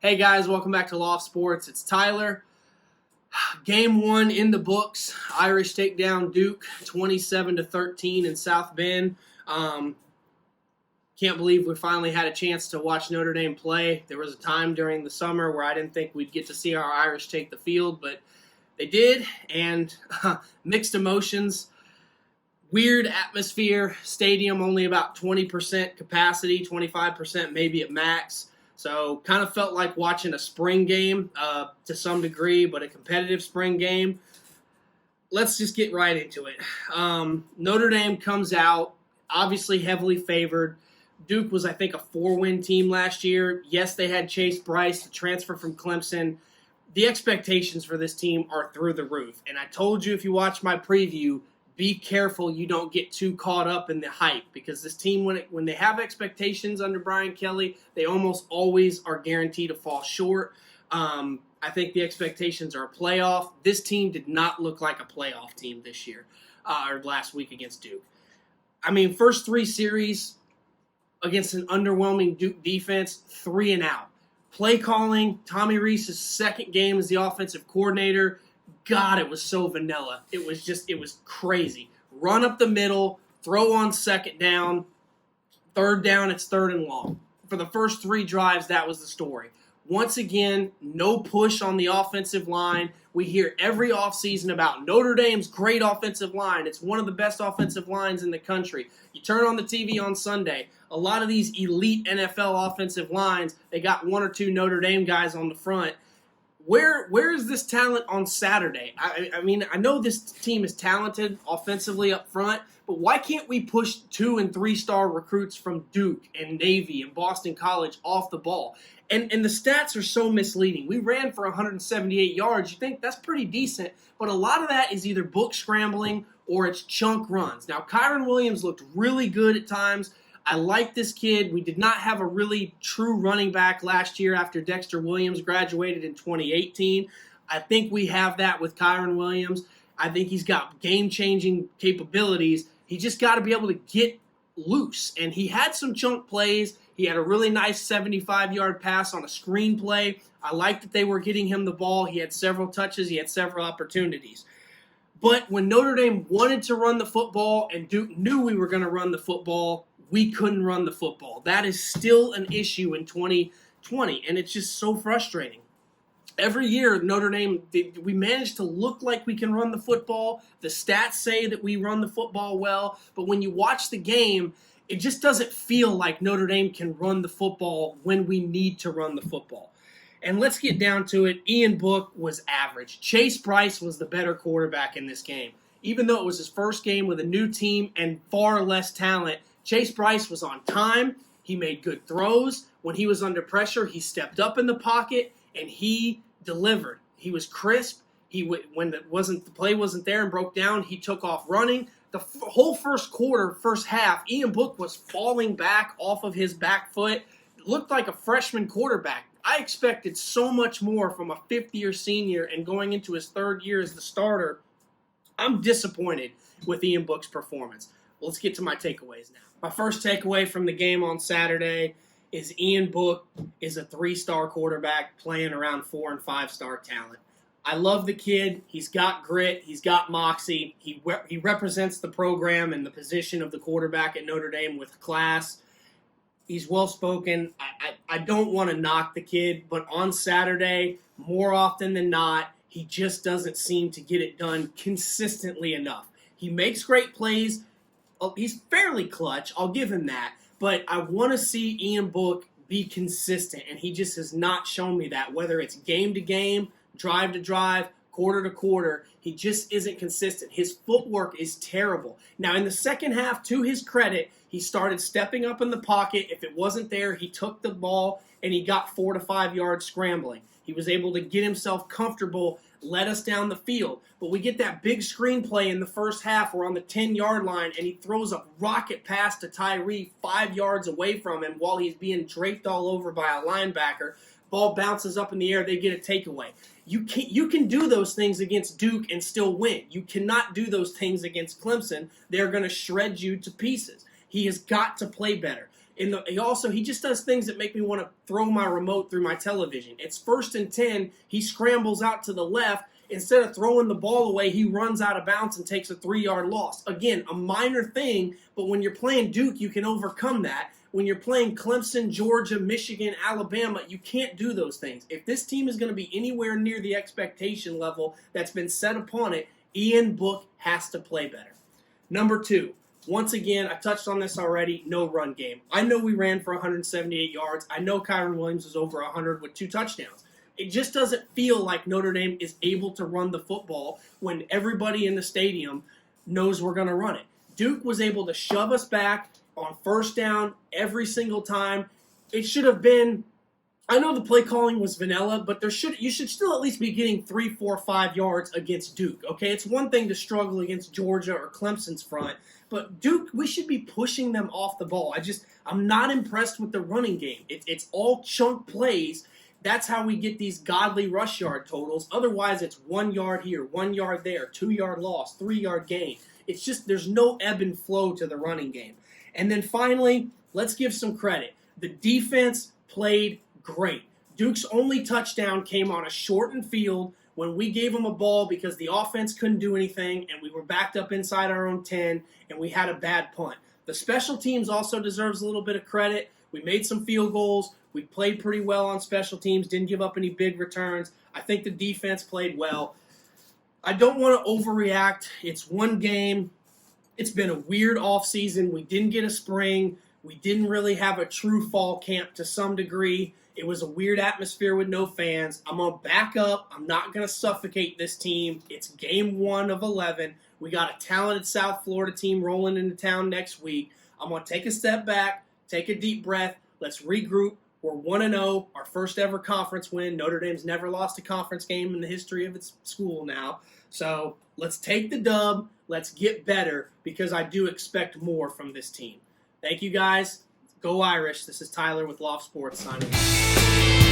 Hey guys, welcome back to Loft Sports. It's Tyler. Game 1 in the books. Irish take down Duke 27-13 in South Bend. Can't believe we finally had a chance to watch Notre Dame play. There was a time during the summer where I didn't think we'd get to see our Irish take the field, but they did, and mixed emotions. Weird atmosphere. Stadium only about 20% capacity, 25% maybe at max. So kind of felt like watching a spring game to some degree, but a competitive spring game. Let's just get right into it. Notre Dame comes out, obviously heavily favored. Duke was, I think, a 4-win team last year. Yes, they had Chase Bryce, the transfer from Clemson. The expectations for this team are through the roof. And I told you if you watch my preview, be careful you don't get too caught up in the hype, because this team, when they have expectations under Brian Kelly, they almost always are guaranteed to fall short. I think the expectations are a playoff. This team did not look like a playoff team this year, or last week against Duke. I mean, first 3 series against an underwhelming Duke defense, 3 and out. Play calling, Tommy Rees's second game as the offensive coordinator. God, it was so vanilla. It was crazy. Run up the middle, throw on second down, third down, it's third and long. For the first 3 drives, that was the story. Once again, no push on the offensive line. We hear every offseason about Notre Dame's great offensive line. It's one of the best offensive lines in the country. You turn on the TV on Sunday, a lot of these elite NFL offensive lines, they got 1 or 2 Notre Dame guys on the front. Where is this talent on Saturday? I mean, I know this team is talented offensively up front, but why can't we push 2- and 3-star recruits from Duke and Navy and Boston College off the ball? And the stats are so misleading. We ran for 178 yards. You think that's pretty decent, but a lot of that is either book scrambling or it's chunk runs. Now, Kyron Williams looked really good at times. I like this kid. We did not have a really true running back last year after Dexter Williams graduated in 2018. I think we have that with Kyron Williams. I think he's got game-changing capabilities. He just got to be able to get loose. And he had some chunk plays. He had a really nice 75-yard pass on a screen play. I like that they were getting him the ball. He had several touches. He had several opportunities. But when Notre Dame wanted to run the football and Duke knew we were going to run the football, we couldn't run the football. That is still an issue in 2020, and it's just so frustrating. Every year, Notre Dame, we manage to look like we can run the football. The stats say that we run the football well, but when you watch the game, it just doesn't feel like Notre Dame can run the football when we need to run the football. And let's get down to it. Ian Book was average. Chase Bryce was the better quarterback in this game. Even though it was his first game with a new team and far less talent, Chase Bryce was on time. He made good throws. When he was under pressure, he stepped up in the pocket, and he delivered. He was crisp. When the play wasn't there and broke down, he took off running. The whole first quarter, first half, Ian Book was falling back off of his back foot. It looked like a freshman quarterback. I expected so much more from a fifth-year senior, and going into his 3rd year as the starter, I'm disappointed with Ian Book's performance. Let's get to my takeaways now. My first takeaway from the game on Saturday is Ian Book is a 3-star quarterback playing around 4- and 5-star talent. I love the kid. He's got grit. He's got moxie. He represents the program and the position of the quarterback at Notre Dame with class. He's well-spoken. I don't want to knock the kid, but on Saturday, more often than not, he just doesn't seem to get it done consistently enough. He makes great plays. He's fairly clutch. I'll give him that. But I want to see Ian Book be consistent, and he just has not shown me that. Whether it's game to game, drive to drive, quarter to quarter, he just isn't consistent. His footwork is terrible. Now, in the second half, to his credit, he started stepping up in the pocket. If it wasn't there, he took the ball, and he got 4 to 5 yards scrambling. He was able to get himself comfortable, led us down the field. But we get that big screenplay in the first half. We're on the 10-yard line, and he throws a rocket pass to Tyree 5 yards away from him while he's being draped all over by a linebacker. Ball bounces up in the air. They get a takeaway. You can do those things against Duke and still win. You cannot do those things against Clemson. They're going to shred you to pieces. He has got to play better. He just does things that make me want to throw my remote through my television. It's 1st and 10. He scrambles out to the left. Instead of throwing the ball away, he runs out of bounds and takes a 3-yard loss. Again, a minor thing, but when you're playing Duke, you can overcome that. When you're playing Clemson, Georgia, Michigan, Alabama, you can't do those things. If this team is going to be anywhere near the expectation level that's been set upon it, Ian Book has to play better. Number 2, once again, I touched on this already, no run game. I know we ran for 178 yards. I know Kyron Williams was over 100 with 2 touchdowns. It just doesn't feel like Notre Dame is able to run the football when everybody in the stadium knows we're going to run it. Duke was able to shove us back on 1st down every single time. It should have been, I know the play calling was vanilla, but you should still at least be getting 3, 4, 5 yards against Duke. Okay, it's one thing to struggle against Georgia or Clemson's front, but Duke, we should be pushing them off the ball. I'm not impressed with the running game. It's all chunk plays. That's how we get these godly rush yard totals. Otherwise, it's 1 yard here, 1 yard there, 2-yard loss, 3-yard gain. It's just there's no ebb and flow to the running game. And then finally, let's give some credit. The defense played great. Duke's only touchdown came on a shortened field when we gave them a ball because the offense couldn't do anything and we were backed up inside our own 10 and we had a bad punt. The special teams also deserves a little bit of credit. We made some field goals. We played pretty well on special teams, didn't give up any big returns. I think the defense played well. I don't want to overreact. It's one game. It's been a weird offseason. We didn't get a spring. We didn't really have a true fall camp to some degree. It was a weird atmosphere with no fans. I'm going to back up. I'm not going to suffocate this team. It's game 1 of 11. We got a talented South Florida team rolling into town next week. I'm going to take a step back, take a deep breath. Let's regroup. We're 1-0, our first ever conference win. Notre Dame's never lost a conference game in the history of its school now. So let's take the dub. Let's get better because I do expect more from this team. Thank you, guys. Go Irish. This is Tyler with Loft Sports signing off.